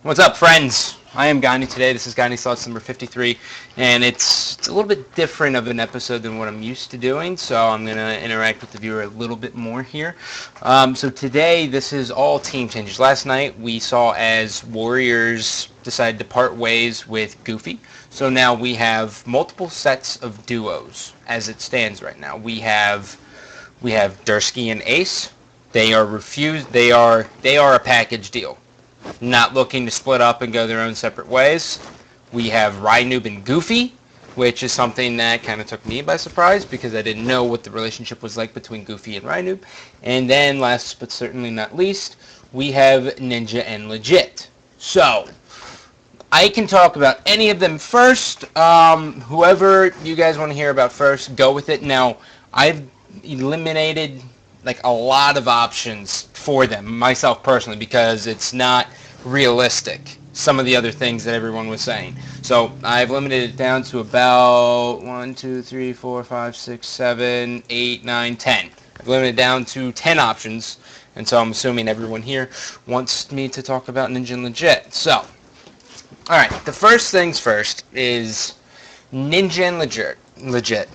What's up, friends? I am Gandhi today. This is Gandhi's Thoughts number 53, and it's a little bit different of an episode than what I'm used to doing, so I'm going to interact with the viewer a little bit more here. So today, this is all team changes. Last night, we saw as Warriors decided to part ways with Goofy, so now we have multiple sets of duos as it stands right now. We have Dursky and Ace. They are refused. They are a package deal, not looking to split up and go their own separate ways. We have Rynube and Goofy, which is something that kind of took me by surprise because I didn't know what the relationship was like between Goofy and Rynube. And then, last but certainly not least, we have Ninja and Legit. So, I can talk about any of them first. Whoever you guys want to hear about first, go with it. Now, I've eliminated like a lot of options for them myself personally because it's not realistic, some of the other things that everyone was saying. So I've limited it down to about 1, 2, 3, 4, 5, 6, 7, 8, 9, 10. I've limited it down to 10 options, and so I'm assuming everyone here wants me to talk about Ninja and Legit. So, alright, the first things first is Ninja and Legit.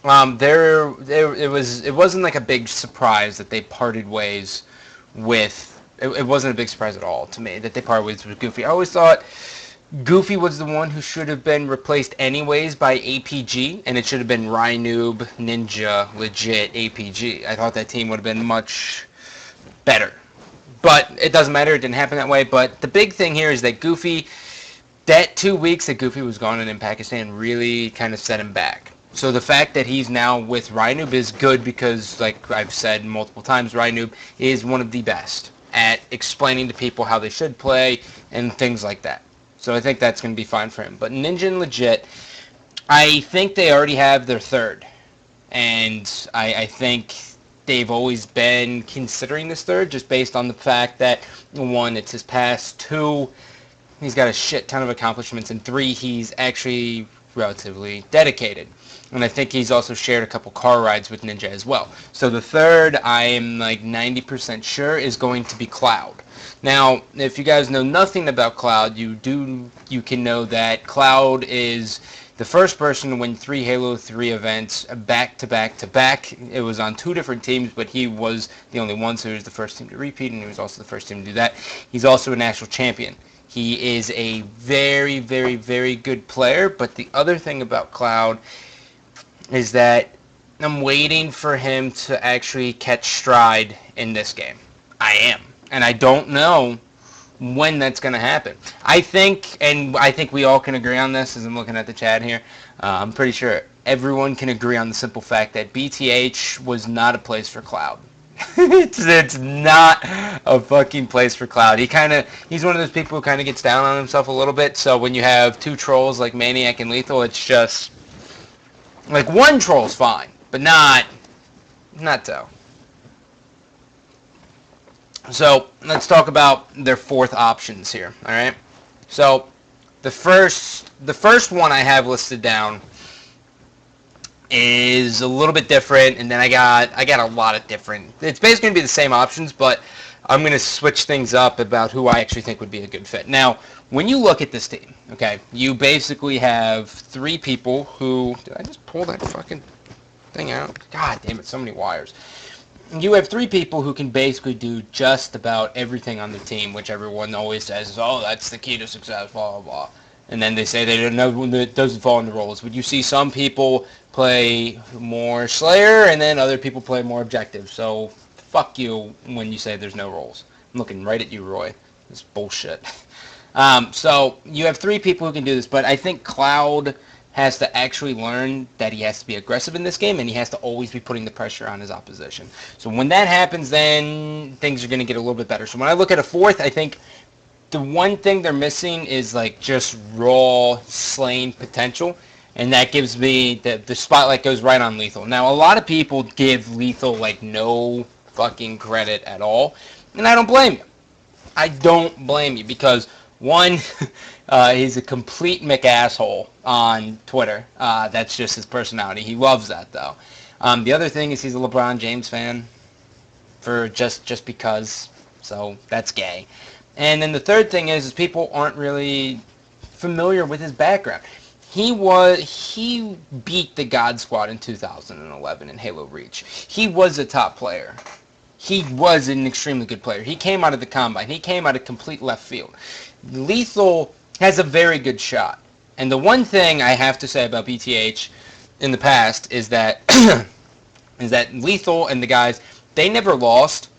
It wasn't like a big surprise that they parted ways with. It wasn't a big surprise at all to me that they parted ways with Goofy. I always thought Goofy was the one who should have been replaced anyways by APG, and it should have been Rynube, Ninja, Legit, APG. I thought that team would have been much better. But it doesn't matter. It didn't happen that way. But the big thing here is that Goofy, that 2 weeks that Goofy was gone and in Pakistan really kind of set him back. So the fact that he's now with Rynube is good because, like I've said multiple times, Rynube is one of the best at explaining to people how they should play and things like that. So I think that's going to be fine for him. But Ninja and Legit, I think they already have their third. And I think they've always been considering this third just based on the fact that, 1, it's his past, 2, he's got a shit ton of accomplishments, and 3, he's actually relatively dedicated. And I think he's also shared a couple car rides with Ninja as well. So the third, I am like 90% sure, is going to be Cloud. Now, if you guys know nothing about Cloud, you can know that Cloud is the first person to win 3 Halo 3 events back to back to back. It was on 2 different teams, but he was the only one, so he was the first team to repeat, and he was also the first team to do that. He's also a national champion. He is a very, very, very good player, but the other thing about Cloud is that I'm waiting for him to actually catch stride in this game. I am. And I don't know when that's going to happen. I think we all can agree on this as I'm looking at the chat here. I'm pretty sure everyone can agree on the simple fact that BTH was not a place for Cloud. it's not a fucking place for Cloud. He's one of those people who kind of gets down on himself a little bit. So when you have 2 trolls like Maniac and Lethal, it's just like 1 troll's fine, but not so. So let's talk about their 4th options here. All right. So the first one I have listed down is a little bit different, and then I got a lot of different. It's basically going to be the same options, but I'm going to switch things up about who I actually think would be a good fit. Now, when you look at this team, okay, you basically have 3 people who... Did I just pull that fucking thing out? God damn it, so many wires. You have 3 people who can basically do just about everything on the team, which everyone always says, oh, that's the key to success, blah, blah, blah. And then they say they don't know when it doesn't fall in the roles. But you see some people play more Slayer, and then other people play more Objective. So fuck you when you say there's no roles. I'm looking right at you, Roy. This bullshit. So you have 3 people who can do this, but I think Cloud has to actually learn that he has to be aggressive in this game, and he has to always be putting the pressure on his opposition. So when that happens, then things are going to get a little bit better. So when I look at a 4th, I think the one thing they're missing is like just raw slaying potential, and that gives me the spotlight goes right on Lethal. Now, a lot of people give Lethal like no fucking credit at all, and I don't blame you. I don't blame you because, 1, he's a complete McAsshole on Twitter. That's just his personality. He loves that, though. The other thing is he's a LeBron James fan for just because, so that's gay. And then the third thing is people aren't really familiar with his background. He beat the God Squad in 2011 in Halo Reach. He was a top player. He was an extremely good player. He came out of the Combine. He came out of complete left field. Lethal has a very good shot. And the one thing I have to say about BTH in the past is that Lethal and the guys, they never lost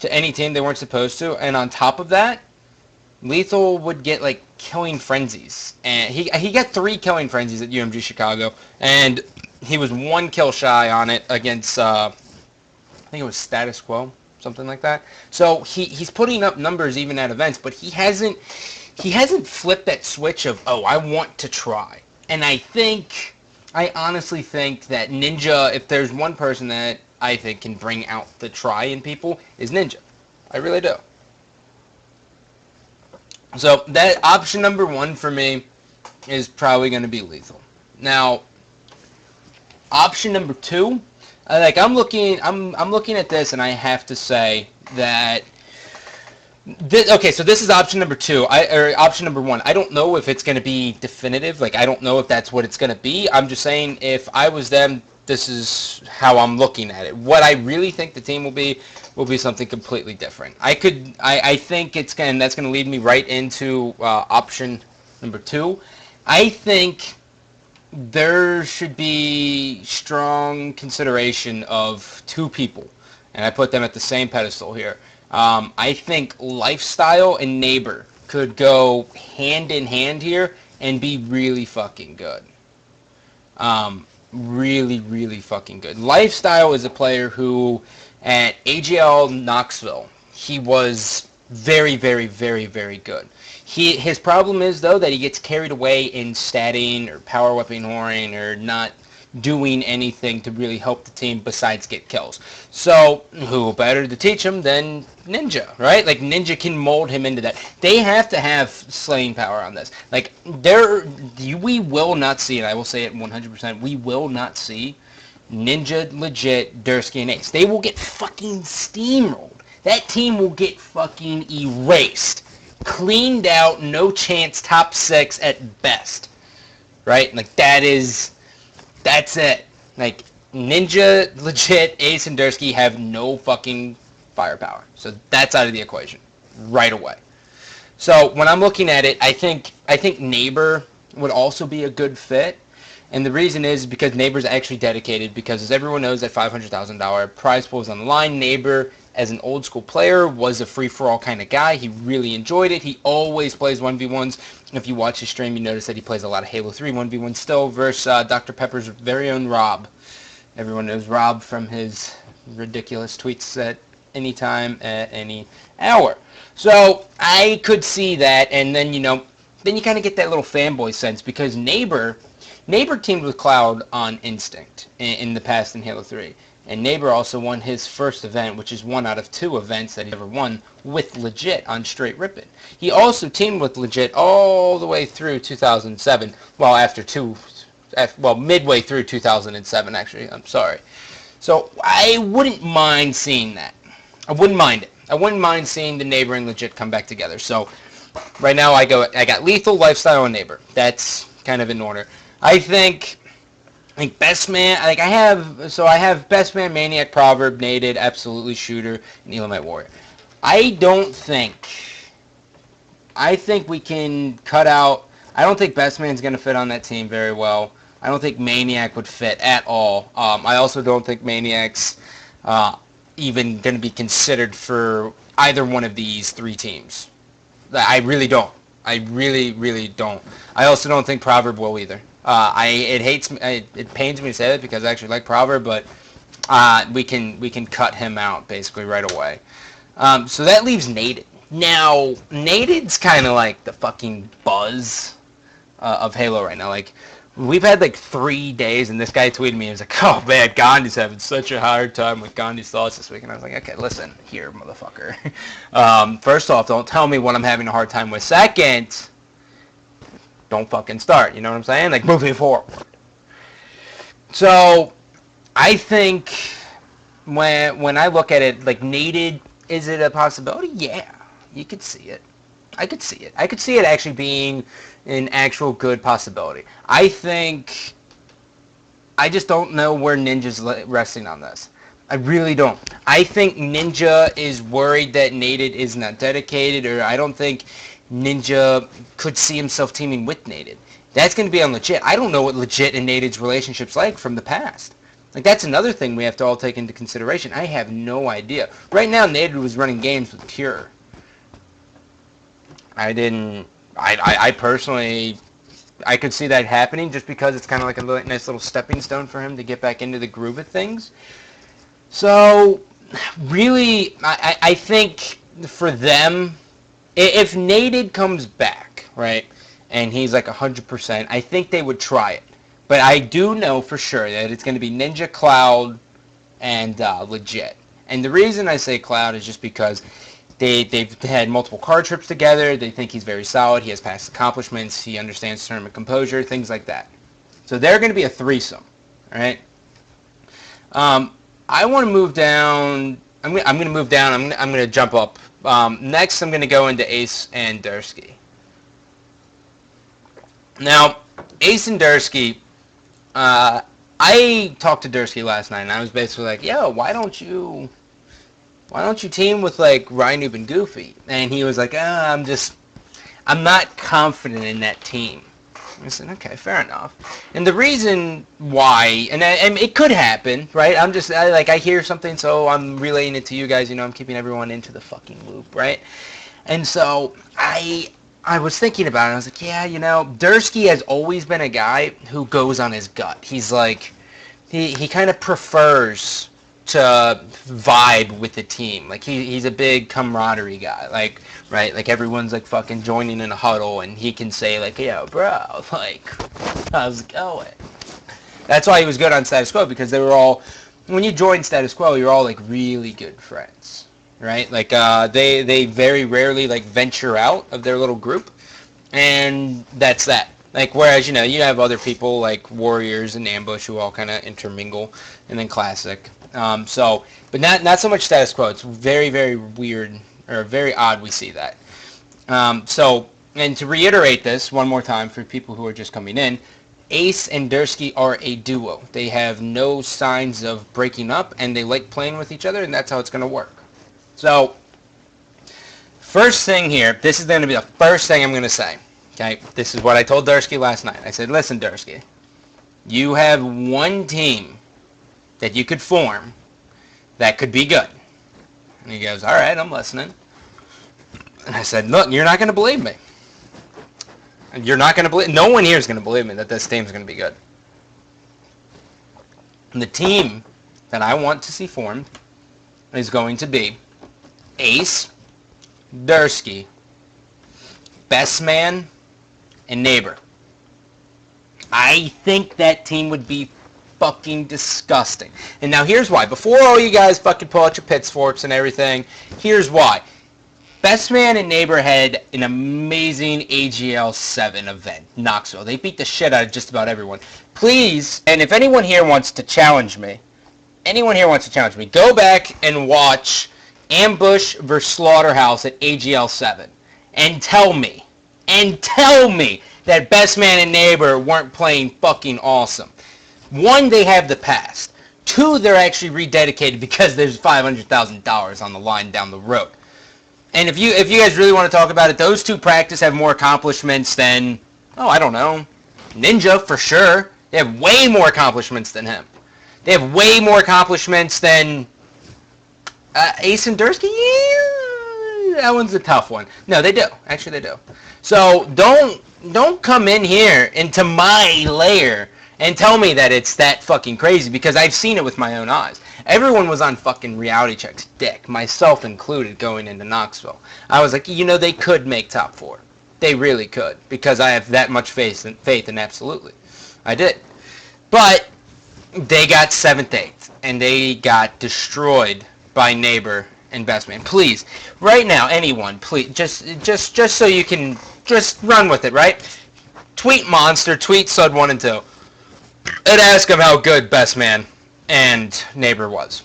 to any team they weren't supposed to. And on top of that, Lethal would get like killing frenzies. And he got 3 killing frenzies at UMG Chicago. And he was 1 kill shy on it against, I think it was Status Quo, something like that. So he's putting up numbers even at events, but he hasn't flipped that switch of, oh, I want to try. And I honestly think that Ninja, if there's one person that I think can bring out the try in people, is Ninja. I really do. So that option number 1 for me is probably going to be Lethal. Now, option number 2, I'm looking at this, and I have to say that so this is option number 2, or option number 1. I don't know if it's going to be definitive. Like, I don't know if that's what it's going to be. I'm just saying, if I was them, this is how I'm looking at it. What I really think the team will be something completely different. I think that's going to lead me right into option number 2. I think there should be strong consideration of 2 people, and I put them at the same pedestal here. I think Lifestyle and Neighbor could go hand in hand here and be really fucking good. Really, really fucking good. Lifestyle is a player who, at AGL Knoxville, he was very, very, very, very good. His problem is, though, that he gets carried away in statting or power weapon whoring or not doing anything to really help the team besides get kills. So who better to teach him than Ninja, right? Like, Ninja can mold him into that. They have to have slaying power on this. Like, we will not see, and I will say it 100%, we will not see Ninja legit Dursky and Ace. They will get fucking steamrolled. That team will get fucking erased. Cleaned out, no chance, top 6 at best. Right? Like, that's it. Like, Ninja, legit, Ace, and Dursky have no fucking firepower. So that's out of the equation right away. So when I'm looking at it, I think Neighbor would also be a good fit. And the reason is because Neighbor's actually dedicated, because as everyone knows, that $500,000 prize pool is on the line. Neighbor, as an old school player, was a free-for-all kind of guy. He really enjoyed it. He always plays 1v1s. If you watch his stream, you notice that he plays a lot of Halo 3 1v1 still versus Dr. Pepper's very own Rob. Everyone knows Rob from his ridiculous tweets at any time, at any hour. So I could see that, and then, you kind of get that little fanboy sense, because Neighbor teamed with Cloud on Instinct in the past in Halo 3. And Neighbor also won his first event, which is 1 out of 2 events that he ever won, with Legit on Straight Rippin'. He also teamed with Legit all the way through 2007. Well, midway through 2007, actually. I'm sorry. So I wouldn't mind seeing that. I wouldn't mind it. I wouldn't mind seeing the Neighbor and Legit come back together. So right now I got Lethal, Lifestyle, and Neighbor. That's kind of in order. I think Best Man, I have Best Man, Maniac, Proverb, Nated, Absolutely Shooter, and Elamite Warrior. I think we can cut out, I don't think Best Man's going to fit on that team very well. I don't think Maniac would fit at all. I also don't think Maniac's even going to be considered for either one of these 3 teams. I really don't. I really, really don't. I also don't think Proverb will either. It pains me to say that, because I actually like Proverb, but we can cut him out basically right away. So that leaves Nated. Now, Nated's kind of like the fucking buzz of Halo right now. Like, we've had like 3 days, and this guy tweeted me, he was like, oh man, Gandhi's having such a hard time with Gandhi's thoughts this week. And I was like, okay, listen here, motherfucker. First off, don't tell me what I'm having a hard time with. Second, don't fucking start, you know what I'm saying? Like, moving forward. So, I think when I look at it, like, Nated, is it a possibility? Yeah. You could see it. I could see it. I could see it actually being an actual good possibility. I just don't know where Ninja's resting on this. I really don't. I think Ninja is worried that Nated is not dedicated, or I don't think Ninja could see himself teaming with Nated. That's going to be on legit. I don't know what legit and Nated's relationship's like from the past. Like, that's another thing we have to all take into consideration. I have no idea. Right now, Nated was running games with Pure. I personally, I could see that happening just because it's kind of like a nice little stepping stone for him to get back into the groove of things. So, really, I think for them, if Nated comes back, right, and he's like 100%, I think they would try it. But I do know for sure that it's going to be Ninja, Cloud, and Legit. And the reason I say Cloud is just because they've had multiple card trips together. They think he's very solid. He has past accomplishments. He understands tournament composure, things like that. So they're going to be a threesome, all right? I want to move down. I'm going to move down. I'm going to jump up. Next, I'm going to go into Ace and Dursky. Now, Ace and Dursky, I talked to Dursky last night, and I was basically like, yo, why don't you team with, like, Rynube and Goofy? And he was like, I'm not confident in that team. I said, okay, fair enough. And the reason why, and it could happen, right? I hear something, so I'm relaying it to you guys. I'm keeping everyone into the fucking loop, right? And so I was thinking about it. I was like, yeah, Dursky has always been a guy who goes on his gut. He's like, he kind of prefers to vibe with the team. Like, he's a big camaraderie guy. Like, right? Like, everyone's, like, fucking joining in a huddle, and he can say, like, yo, bro, like, how's it going? That's why he was good on Status Quo, because they were all, when you join Status Quo, you're all, like, really good friends, right? Like, they very rarely, like, venture out of their little group, and that's that. Like, whereas, you have other people, like Warriors and Ambush, who all kind of intermingle, and then Classic. But not so much Status Quo. It's very, very weird, or very odd we see that. And to reiterate this one more time for people who are just coming in, Ace and Dursky are a duo. They have no signs of breaking up, and they like playing with each other, and that's how it's going to work. So, first thing here, this is going to be the first thing I'm going to say. Okay, this is what I told Dursky last night. I said, listen, Dursky, you have one team that you could form that could be good. And he goes, all right, I'm listening. And I said, look, you're not going to believe me. You're not going to believe, no one here is going to believe me that this team's going to be good. And the team that I want to see formed is going to be Ace, Dursky, Best Man, and Neighbor. I think that team would be fucking disgusting. And now here's why. Before all you guys fucking pull out your pitchforks and everything, here's why. Best Man and Neighbor had an amazing AGL 7 event, Knoxville. They beat the shit out of just about everyone. Please, and if anyone here wants to challenge me, go back and watch Ambush vs. Slaughterhouse at AGL 7 and tell me that Best Man and Neighbor weren't playing fucking awesome. One, they have the past. Two, they're actually rededicated because there's $500,000 on the line down the road. And if you guys really want to talk about it, those two practice have more accomplishments than, I don't know, Ninja for sure. They have way more accomplishments than him. They have way more accomplishments than Ace and Dursky. Yeah, that one's a tough one. No, they do. Actually, they do. So don't come in here into my lair and tell me that it's that fucking crazy, because I've seen it with my own eyes. Everyone was on fucking Reality Check's dick, myself included, going into Knoxville. I was like, they could make top 4. They really could, because I have that much faith in absolutely. I did. But they got 7th, 8th, and they got destroyed by Neighbor and Best Man. Please, right now, anyone, please, just so you can just run with it, right? Tweet Monster, tweet Sud 1 and 2. And ask him how good Best Man and Neighbor was.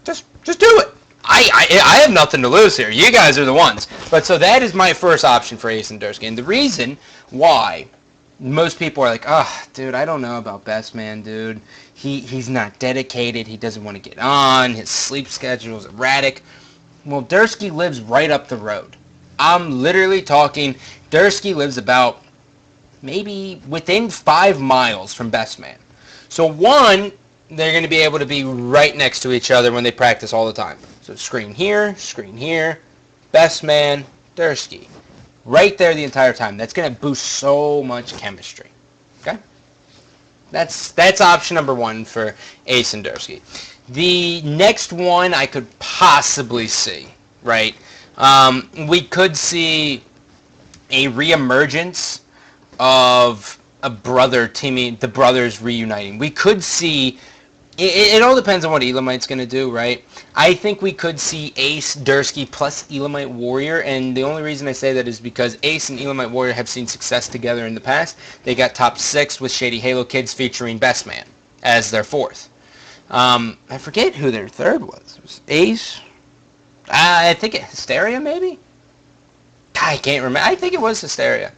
Just do it. I have nothing to lose here. You guys are the ones. But so that is my first option for Ace and Dursky. And the reason why most people are like, oh, dude, I don't know about Best Man, dude. He's not dedicated. He doesn't want to get on. His sleep schedule is erratic. Well, Dursky lives right up the road. I'm literally talking, Dursky lives about maybe within 5 miles from Best Man. So one, they're going to be able to be right next to each other when they practice all the time. So screen here, Best Man, Dursky. Right there the entire time. That's going to boost so much chemistry. Okay? That's option number one for Ace and Dursky. The next one I could possibly see, right? We could see a reemergence of a brother teaming, the brothers reuniting. We could see, it all depends on what Elamite's going to do, right? I think we could see Ace, Dursky, plus Elamite Warrior, and the only reason I say that is because Ace and Elamite Warrior have seen success together in the past. They got top 6 with Shady Halo Kids featuring Best Man as their 4th. I forget who their 3rd was. It was Ace? I think Hysteria, maybe? I can't remember. I think it was Hysteria.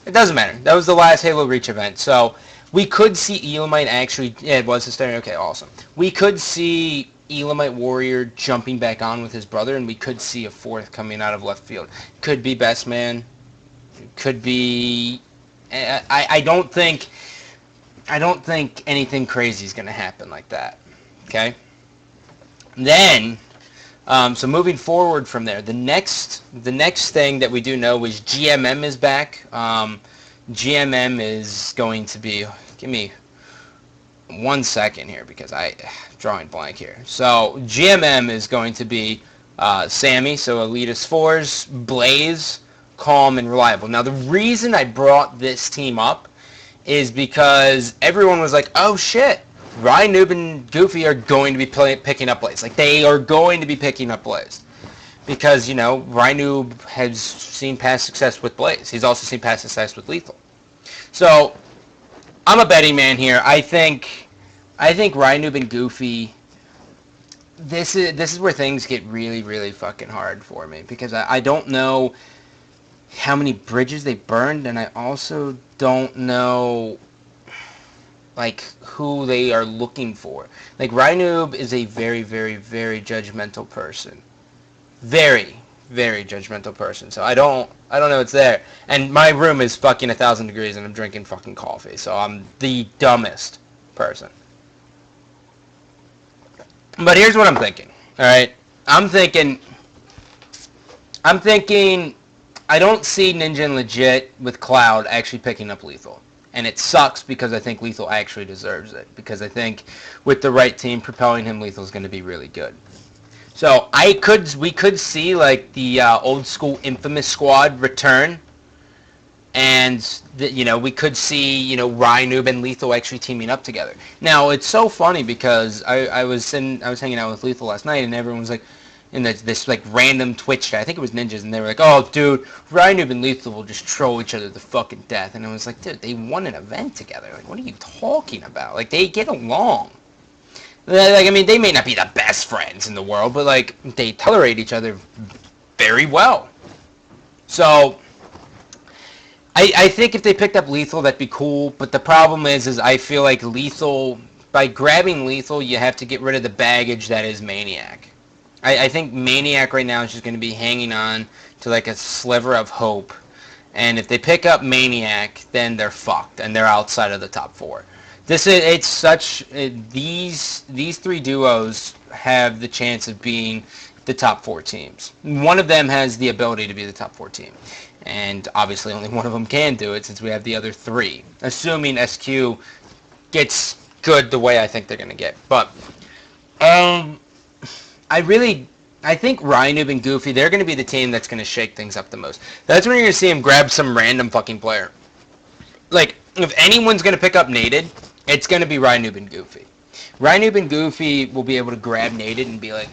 It doesn't matter. That was the last Halo Reach event. So we could see Elamite actually... Yeah, it was Hysteria. Okay, awesome. We could see Elamite Warrior jumping back on with his brother, and we could see a 4th coming out of left field. Could be Best Man. Could be... I don't think anything crazy is going to happen like that. Okay? Then... so moving forward from there, the next thing that we do know is GMM is back. GMM is going to be, give me 1 second here because I'm drawing blank here. So GMM is going to be Sammy, so Elitist 4s, Blaze, Calm, and Reliable. Now the reason I brought this team up is because everyone was like, oh shit, Rynube and Goofy are going to be picking up Blaze. Like, they are going to be picking up Blaze. Because, you know, Rynube has seen past success with Blaze. He's also seen past success with Lethal. So, I'm a betting man here. I think Rynube and Goofy, this is where things get really, really fucking hard for me. Because I don't know how many bridges they burned, and I also don't know... like, who they are looking for. Like, Rynube is a very, very, very judgmental person. Very, very judgmental person. So I don't know it's there. And my room is fucking 1,000 degrees and I'm drinking fucking coffee. So I'm the dumbest person. But here's what I'm thinking. Alright? I'm thinking... I don't see Ninja and Legit with Cloud actually picking up Lethal. And it sucks because I think Lethal actually deserves it. Because I think with the right team propelling him, Lethal's going to be really good. So we could see like the old school infamous squad return. And we could see Rynube and Lethal actually teaming up together. Now it's so funny because I was hanging out with Lethal last night and everyone was like, in this like random Twitch chat, I think it was ninjas, and they were like, oh dude, Rynube and Lethal will just troll each other to fucking death. And I was like, dude, they won an event together. Like, what are you talking about? Like, they get along. Like, I mean, they may not be the best friends in the world, but like, they tolerate each other very well. So I think if they picked up Lethal, that'd be cool. But the problem is I feel like Lethal, by grabbing Lethal, you have to get rid of the baggage that is Maniac. I think Maniac right now is just going to be hanging on to like a sliver of hope. And if they pick up Maniac, then they're fucked. And they're outside of the top 4. These 3 duos have the chance of being the top 4 teams. One of them has the ability to be the top 4 team. And obviously only one of them can do it since we have the other 3. Assuming SQ gets good the way I think they're going to get. But, I think Rynube and Goofy, they're going to be the team that's going to shake things up the most. That's when you're going to see him grab some random fucking player. Like, if anyone's going to pick up Nated, it's going to be Rynube and Goofy. Rynube and Goofy will be able to grab Nated and be like,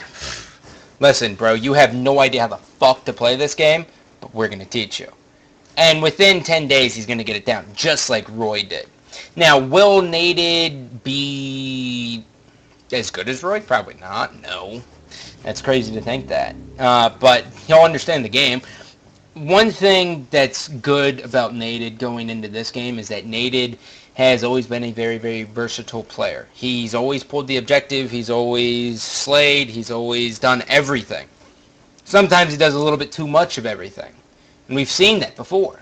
listen, bro, you have no idea how the fuck to play this game, but we're going to teach you. And within 10 days, he's going to get it down, just like Roy did. Now, will Nated be as good as Roy? Probably not, no. That's crazy to think that. But he'll understand the game. One thing that's good about Naded going into this game is that Naded has always been a very, very versatile player. He's always pulled the objective. He's always slayed. He's always done everything. Sometimes he does a little bit too much of everything. And we've seen that before.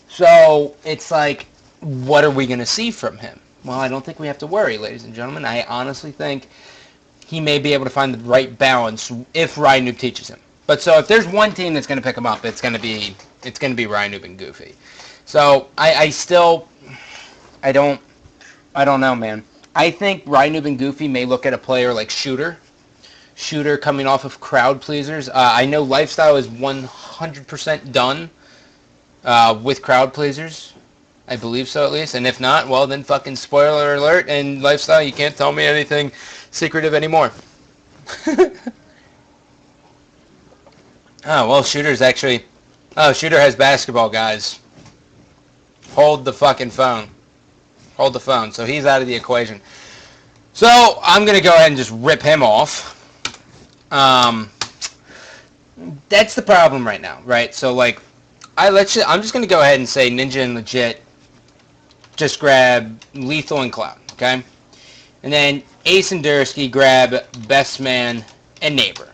So it's like, what are we going to see from him? Well, I don't think we have to worry, ladies and gentlemen. I honestly think he may be able to find the right balance if Rynube teaches him. But so if there's one team that's going to pick him up, it's going to be Rynube and Goofy. So I don't know, man. I think Rynube and Goofy may look at a player like Shooter coming off of crowd pleasers. I know Lifestyle is 100% done with crowd pleasers. I believe so, at least. And if not, well, then fucking spoiler alert. And Lifestyle, you can't tell me anything secretive anymore. Oh, well, Shooter's actually... Oh, Shooter has basketball, guys. Hold the fucking phone. Hold the phone. So he's out of the equation. So I'm going to go ahead and just rip him off. That's the problem right now, right? So, like, I'm just going to go ahead and say Ninja and Legit just grab Lethal and Cloud, okay? And then Ace and Dursky grab Best Man and Neighbor.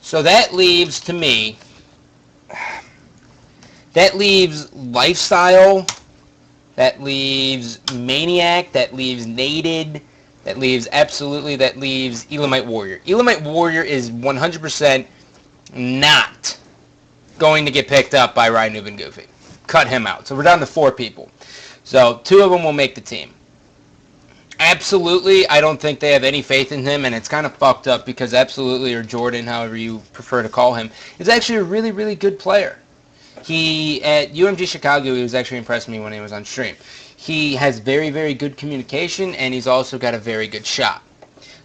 So that leaves, to me, that leaves Lifestyle, that leaves Maniac, that leaves Naded, that leaves Elamite Warrior. Elamite Warrior is 100% not going to get picked up by Rynube and Goofy. Cut him out. So we're down to 4 people. So 2 of them will make the team. Absolutely, I don't think they have any faith in him, and it's kind of fucked up because Absolutely, or Jordan, however you prefer to call him, is actually a really, really good player. At UMG Chicago, he was actually impressing me when he was on stream. He has very, very good communication, and he's also got a very good shot.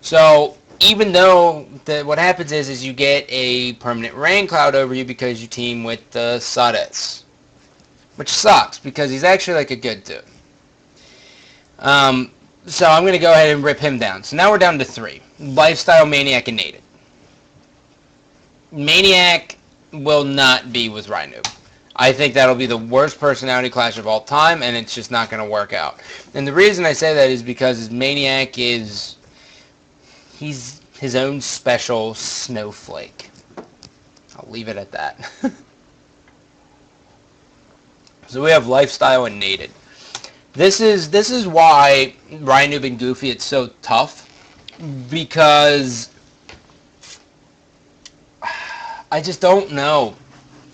So even though what happens is you get a permanent rain cloud over you because you team with Sades, which sucks because he's actually like a good dude. So I'm going to go ahead and rip him down. So now we're down to 3. Lifestyle, Maniac, and Naded. Maniac will not be with Rynube. I think that'll be the worst personality clash of all time, and it's just not going to work out. And the reason I say that is because his Maniac he's his own special snowflake. I'll leave it at that. So we have Lifestyle and Naded. This is why Rynube and Goofy, it's so tough, because I just don't know.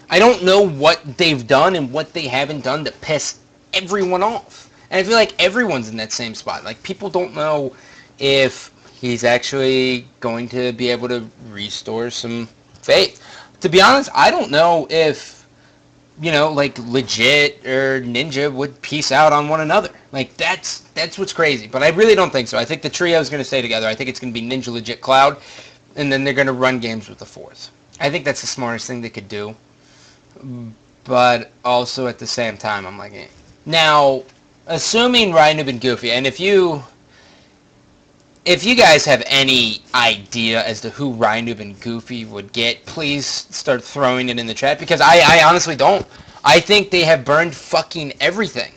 I don't know what they've done and what they haven't done to piss everyone off. And I feel like everyone's in that same spot. Like, people don't know if he's actually going to be able to restore some faith. To be honest, I don't know if, like Legit or Ninja would peace out on one another. Like, that's what's crazy. But I really don't think so. I think the trio is going to stay together. I think it's going to be Ninja, Legit, Cloud, and then they're going to run games with the 4th. I think that's the smartest thing they could do. But also at the same time, I'm like, eh. Now, assuming Rynube and Goofy, and if you guys have any idea as to who Rynube and Goofy would get, please start throwing it in the chat, because I honestly don't. I think they have burned fucking everything.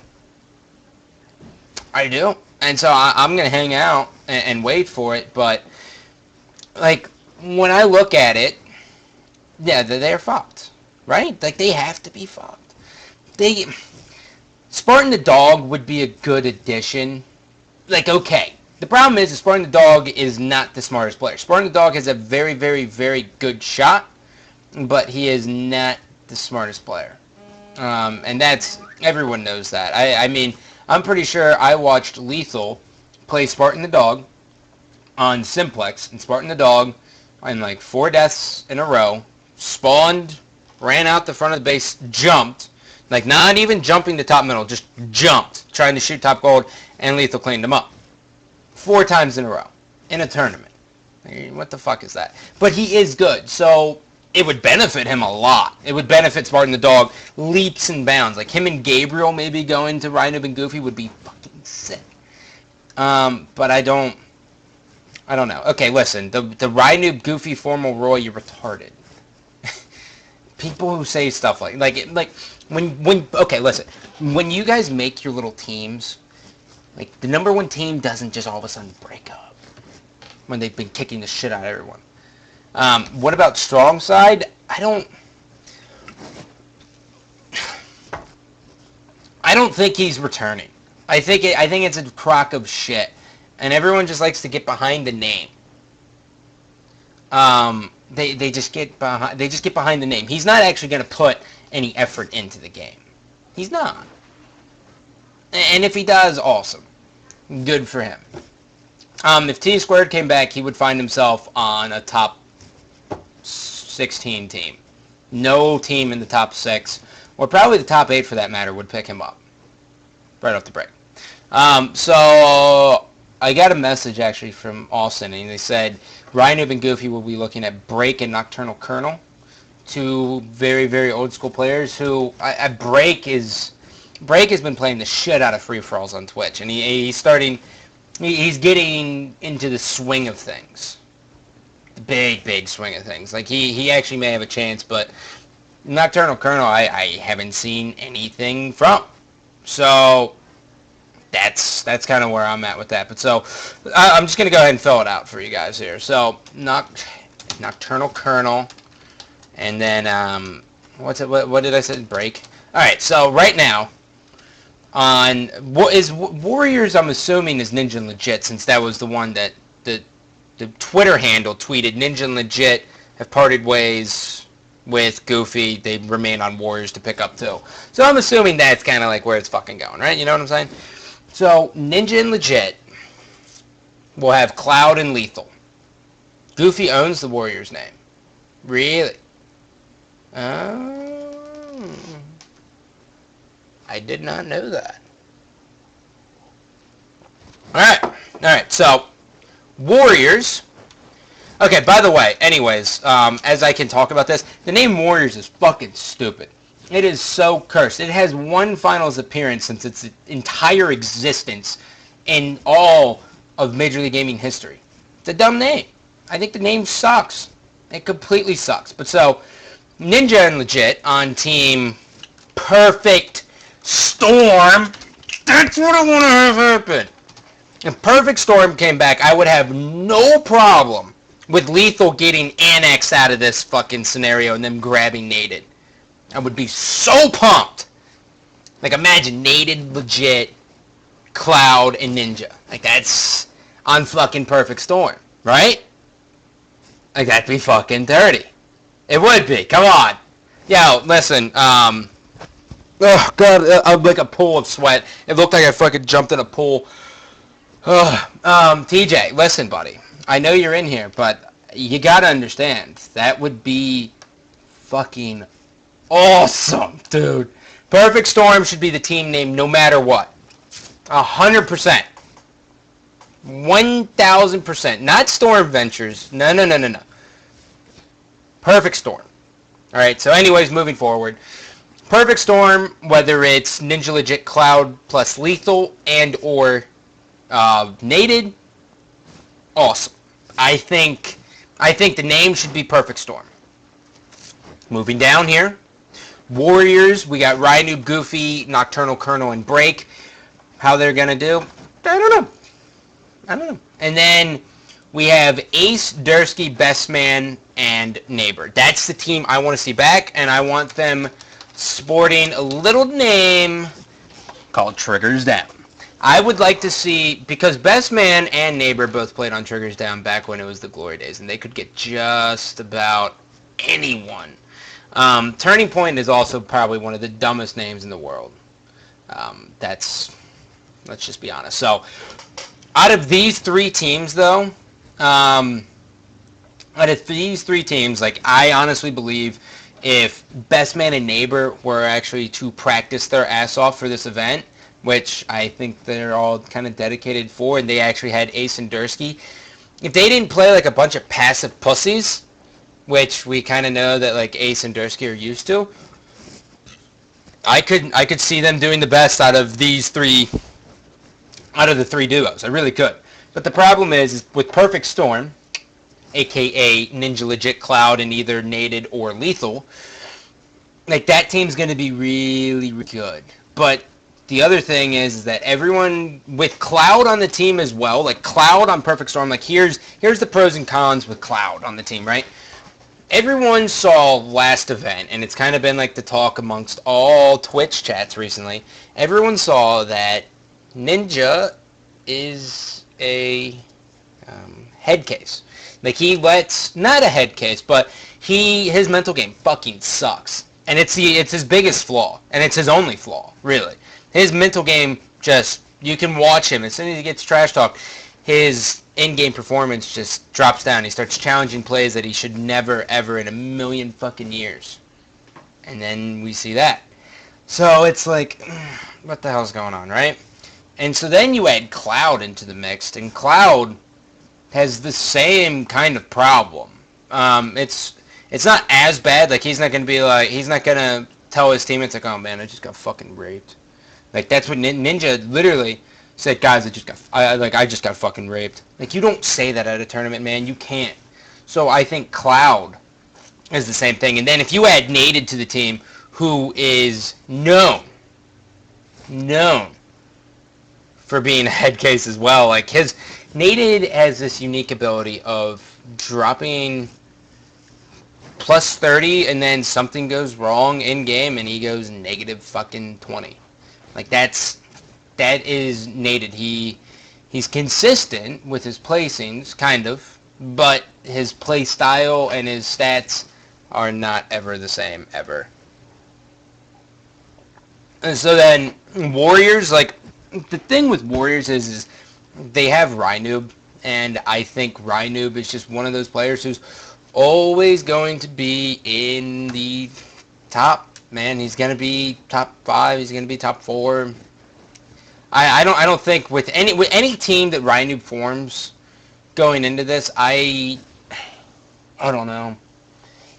I do. And so I'm going to hang out and wait for it, but, like, when I look at it, yeah, they're fucked, right? Like, they have to be fucked. Spartan the Dog would be a good addition. Like, okay. The problem is Spartan the Dog is not the smartest player. Spartan the Dog has a very, very, very good shot, but he is not the smartest player. And everyone knows that. I mean, I'm pretty sure I watched Lethal play Spartan the Dog on Simplex, and Spartan the Dog, in like 4 deaths in a row, spawned, ran out the front of the base, jumped, like not even jumping to top middle, just jumped, trying to shoot top gold, and Lethal cleaned him up. 4 times in a row, in a tournament. What the fuck is that? But he is good, so it would benefit him a lot. It would benefit Spartan the Dog leaps and bounds. Like, him and Gabriel maybe going to Rynube and Goofy would be fucking sick. But I don't I don't know. Okay, listen. The Rynube Goofy formal Roy, you're retarded. People who say stuff like when okay, listen. When you guys make your little teams, like the number one team doesn't just all of a sudden break up when they've been kicking the shit out of everyone. What about strong side? I don't think he's returning. I think it's a crock of shit, and everyone just likes to get behind the name. They just get behind the name. He's not actually going to put any effort into the game. He's not. And if he does, awesome. Good for him. If T Squared came back, he would find himself on a top 16 team. No team in the top 6, or probably the top 8 for that matter, would pick him up. Right off the break. So I got a message actually from Austin, and they said Rynube and Goofy will be looking at Break and Nocturnal Colonel, two very, very old school players who Break has been playing the shit out of free-for-alls on Twitch, and he's getting into the swing of things. The big swing of things. Like he actually may have a chance, but Nocturnal Colonel I haven't seen anything from. So that's kind of where I'm at with that. But so I'm just gonna go ahead and fill it out for you guys here. So Nocturnal Colonel, and then what's it? What did I say? Break. All right. So right now on what is Warriors, I'm assuming is Ninja and Legit, since that was the one that the Twitter handle tweeted. Ninja and Legit have parted ways with Goofy. They remain on Warriors to pick up too. So I'm assuming that's kind of like where it's fucking going, right? You know what I'm saying? So Ninja and Legit will have Cloud and Lethal. Goofy owns the Warriors name. Really? Oh. I did not know that. Alright, so Warriors. Okay, by the way, anyways, as I can talk about this, the name Warriors is fucking stupid. It is so cursed. It has one finals appearance since its entire existence in all of Major League Gaming history. It's a dumb name. I think the name sucks. It completely sucks. But so, Ninja and Legit on Team Perfect Storm. That's what I want to have happen. If Perfect Storm came back, I would have no problem with Lethal getting annexed out of this fucking scenario and them grabbing Nated. I would be so pumped. Like, imagine Nated, Legit, Cloud, and Ninja. Like, that's on fucking Perfect Storm, right? Like, that'd be fucking dirty. It would be. Come on. Yo, listen, oh, God, I'm like a pool of sweat. It looked like I fucking jumped in a pool. TJ, listen, buddy. I know you're in here, but you gotta understand, that would be fucking awesome, dude. Perfect Storm should be the team name no matter what. 100%. 1,000%. Not Storm Ventures. No. Perfect Storm. Alright, so anyways, moving forward. Perfect Storm, whether it's Ninja Legit Cloud plus Lethal and or Nated, awesome. I think the name should be Perfect Storm. Moving down here, Warriors, we got Rynube, Goofy, Nocturnal Colonel, and Break. How they're gonna do, I don't know. And then we have Ace, Dursky, Best Man, and Neighbor. That's the team I want to see back, and I want them sporting a little name called Triggers Down. I would like to see, because Best Man and Neighbor both played on Triggers Down back when it was the glory days, and they could get just about anyone. Turning Point is also probably one of the dumbest names in the world. Let's just be honest. So, out of these three teams, though, like, I honestly believe if Best Man and Neighbor were actually to practice their ass off for this event, which I think they're all kind of dedicated for, and they actually had Ace and Dursky, if they didn't play like a bunch of passive pussies, which we kind of know that like Ace and Dursky are used to, I could see them doing the best out of the three duos. I really could. But the problem is with Perfect Storm, aka Ninja Legit Cloud and either Nated or Lethal, like that team's going to be really, really good. But the other thing is that everyone with Cloud on the team as well, like Cloud on Perfect Storm, like here's the pros and cons with Cloud on the team, right? Everyone saw last event, and it's kind of been like the talk amongst all Twitch chats recently. Everyone saw that Ninja is a head case. Like he lets, not a head case, but his mental game fucking sucks. And it's his biggest flaw, and it's his only flaw, really. His mental game just, you can watch him, as soon as he gets trash talk, his in-game performance just drops down. He starts challenging plays that he should never, ever in a million fucking years. And then we see that. So it's like, what the hell's going on, right? And so then you add Cloud into the mix, and Cloud has the same kind of problem. It's not as bad. Like he's not gonna tell his teammates like, oh man, I just got fucking raped. Like that's what Ninja literally said, guys, I just got fucking raped. Like you don't say that at a tournament, man. You can't. So I think Cloud is the same thing. And then if you add Nated to the team, who is known for being a head case as well, like Nated has this unique ability of dropping plus 30 and then something goes wrong in game and he goes negative fucking 20. Like that is Nated. He's consistent with his placings, kind of, but his play style and his stats are not ever the same, ever. And so then Warriors, like the thing with Warriors is they have Rynube, and I think Rynube is just one of those players who's always going to be in the top, man. He's going to be top 5. He's going to be top 4. I don't think with any team that Rynube forms going into this, I don't know.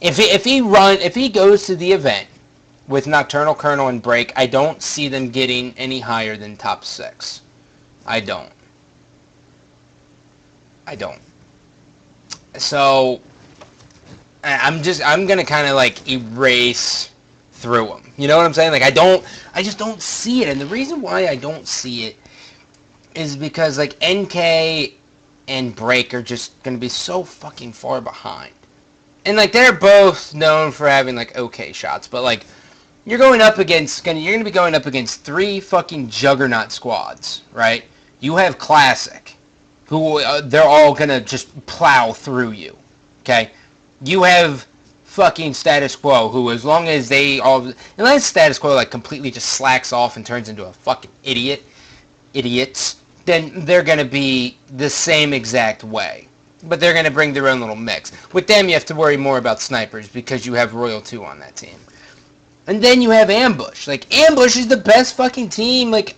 If he goes to the event with Nocturnal Colonel and Break, I don't see them getting any higher than top 6. I don't. So I'm gonna kind of like erase through them. You know what I'm saying? Like I just don't see it. And the reason why I don't see it is because like NK and Break are just gonna be so fucking far behind. And like they're both known for having like okay shots, but like you're gonna be going up against 3 fucking juggernaut squads, right? You have Classic, who they're all gonna just plow through you, okay? You have fucking Status Quo, who unless Status Quo like completely just slacks off and turns into a fucking idiots, then they're gonna be the same exact way. But they're gonna bring their own little mix. With them, you have to worry more about snipers because you have Royal 2 on that team. And then you have Ambush. Like, Ambush is the best fucking team, like,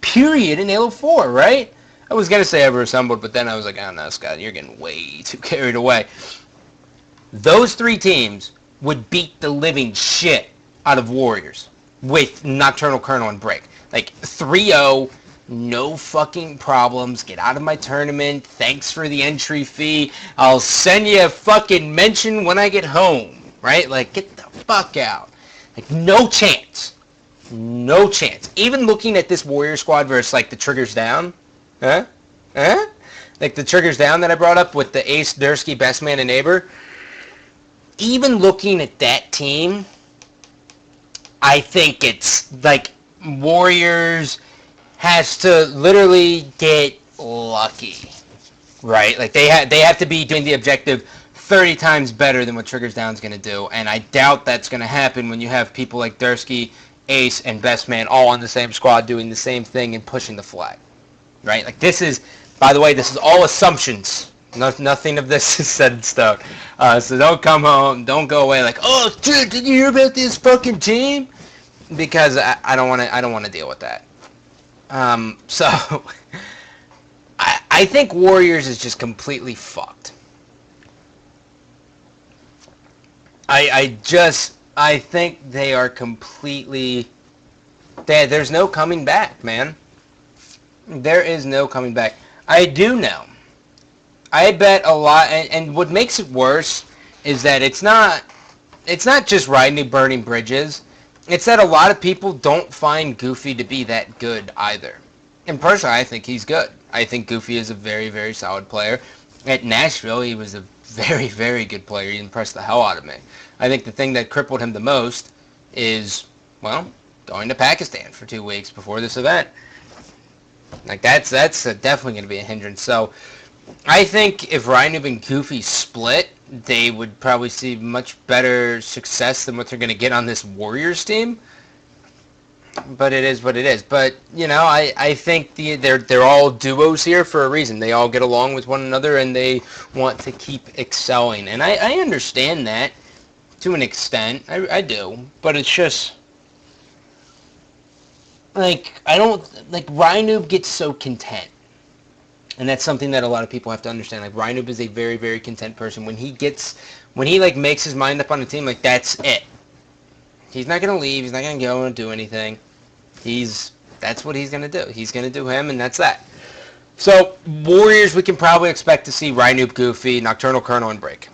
period in Halo 4, right? I was going to say Ever Assembled, but then I was like, oh no, Scott, you're getting way too carried away. Those 3 teams would beat the living shit out of Warriors with Nocturnal Colonel and Break. Like, 3-0, no fucking problems. Get out of my tournament. Thanks for the entry fee. I'll send you a fucking mention when I get home, right? Like, get the fuck out. Like, no chance. No chance. Even looking at this Warrior squad versus, like, the Triggers Down. Like, the Triggers Down that I brought up with the Ace, Dursky, Best Man, and Neighbor. Even looking at that team, I think it's, like, Warriors has to literally get lucky. Right? Like, they have to be doing the objective 30 times better than what Triggers Down's going to do, and I doubt that's going to happen when you have people like Dursky, Ace, and Best Man all on the same squad doing the same thing and pushing the flag, right? Like this is, by the way, this is all assumptions. Nothing of this is set in stone. So don't come home, don't go away like, oh, dude, did you hear about this fucking team? Because I don't want to deal with that. So I think Warriors is just completely fucked. I think they are completely... There's no coming back, man. There is no coming back. I do know. I bet a lot, and what makes it worse is that it's not just Rynube burning bridges. It's that a lot of people don't find Goofy to be that good either. And personally, I think he's good. I think Goofy is a very, very solid player. At Nashville, he was a very, very good player. He impressed the hell out of me. I think the thing that crippled him the most is, well, going to Pakistan for 2 weeks before this event. Like, that's definitely going to be a hindrance. So, I think if Rynube and Goofy split, they would probably see much better success than what they're going to get on this Warriors team. But it is what it is. But, you know, I think they're all duos here for a reason. They all get along with one another and they want to keep excelling. And I understand that to an extent. I do. But it's just, like, Rynube gets so content. And that's something that a lot of people have to understand. Like, Rynube is a very, very content person. When he makes his mind up on a team, like, that's it. He's not going to leave. He's not going to go and do anything. That's what he's going to do. He's going to do him, and that's that. So, Warriors, we can probably expect to see Rynube, Goofy, Nocturnal Colonel, and Break.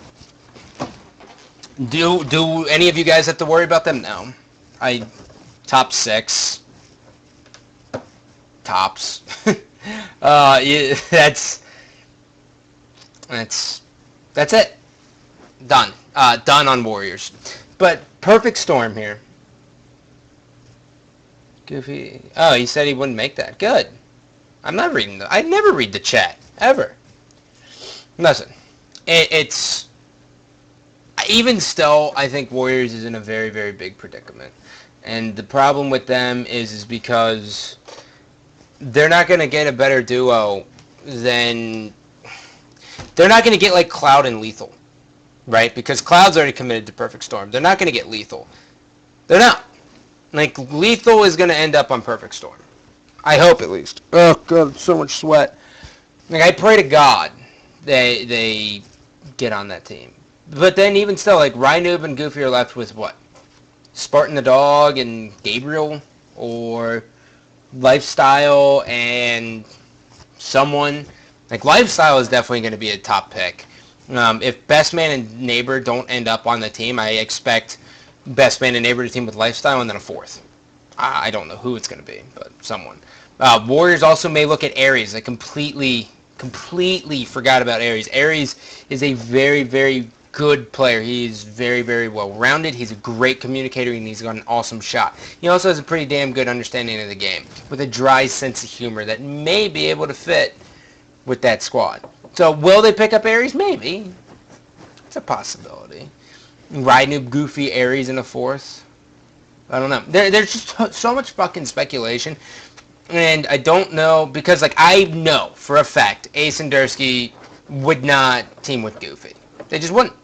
Do any of you guys have to worry about them? No. Top 6. Tops. Yeah, that's it. Done. Done on Warriors. But perfect storm here. Goofy. Oh, he said he wouldn't make that. Good. I'm not reading I never read the chat ever. Listen, it's even still. I think Warriors is in a very, very big predicament, and the problem with them is because they're not going to get a better duo than... They're not going to get like Cloud and Lethal, right? Because Cloud's already committed to Perfect Storm. They're not going to get Lethal. They're not. Like, Lethal is going to end up on Perfect Storm. I hope, at least. Oh, God, so much sweat. Like, I pray to God they get on that team. But then, even still, like, Rynube and Goofy are left with what? Spartan the Dog and Gabriel? Or Lifestyle and someone? Like, Lifestyle is definitely going to be a top pick. If Best Man and Neighbor don't end up on the team, I expect Best Man and Neighbor to team with Lifestyle and then a fourth. I don't know who it's going to be, but someone. Warriors also may look at Aries. I completely forgot about Aries. Aries is a very, very good player. He's very, very well-rounded. He's a great communicator, and he's got an awesome shot. He also has a pretty damn good understanding of the game, with a dry sense of humor that may be able to fit with that squad. So, will they pick up Aries? Maybe. It's a possibility. Rynube, Goofy, Aries in a fourth? I don't know. There's just so much fucking speculation. And I don't know, because, like, I know for a fact Ace and Dursky would not team with Goofy. They just wouldn't.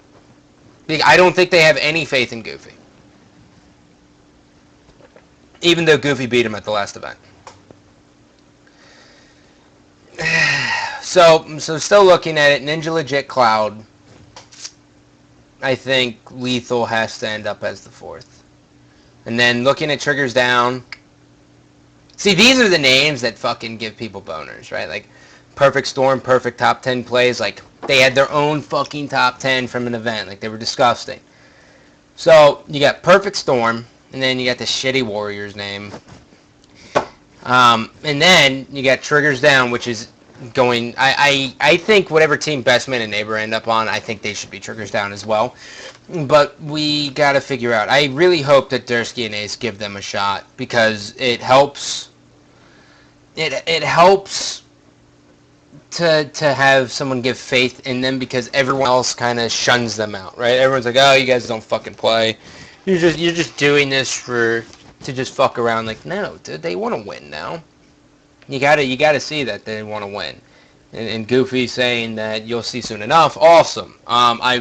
I don't think they have any faith in Goofy. Even though Goofy beat him at the last event. So still looking at it, Ninja Legit Cloud, I think Lethal has to end up as the fourth. And then looking at Triggers Down, see, these are the names that fucking give people boners, right? Like, Perfect Storm, perfect top 10 plays, like, they had their own fucking top 10 from an event. Like, they were disgusting. So, you got Perfect Storm, and then you got the shitty Warriors name. And then you got Triggers Down, which is going... I think whatever team Best Man and Neighbor end up on, I think they should be Triggers Down as well. But we got to figure out. I really hope that Dursky and Ace give them a shot, because it helps... It helps to have someone give faith in them, because everyone else kind of shuns them out, right? Everyone's like, oh, you guys don't fucking play. You're just doing this to just fuck around. Like, no, dude, they want to win now. You gotta see that they want to win. And Goofy saying that you'll see soon enough. Awesome. I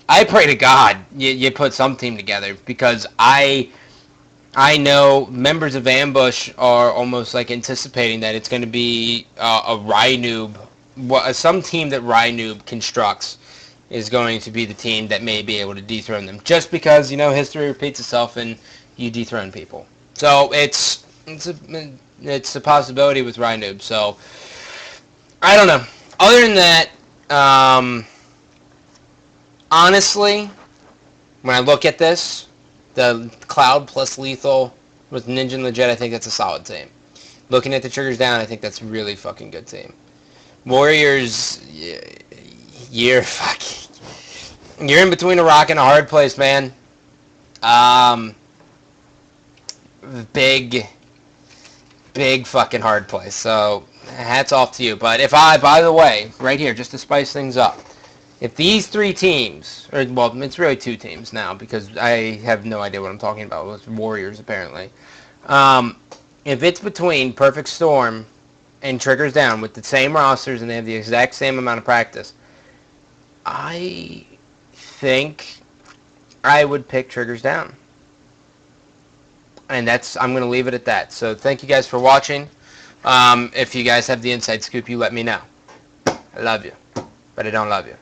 pray to God you put some team together, because I know members of Ambush are almost like anticipating that it's going to be a Rynube. Some team that Rynube constructs is going to be the team that may be able to dethrone them. Just because, you know, history repeats itself and you dethrone people. So it's a possibility with Rynube. So I don't know. Other than that, honestly, when I look at this, the Cloud plus Lethal with Ninja and Legit, I think that's a solid team. Looking at the Triggers Down, I think that's a really fucking good team. Warriors, you're in between a rock and a hard place, man. Big fucking hard place. So hats off to you. But by the way, right here, just to spice things up, if these three teams, or well, it's really two teams now because I have no idea what I'm talking about with Warriors apparently. If it's between Perfect Storm and Triggers Down with the same rosters and they have the exact same amount of practice, I think I would pick Triggers Down. And I'm going to leave it at that. So thank you guys for watching. If you guys have the inside scoop, you let me know. I love you, but I don't love you.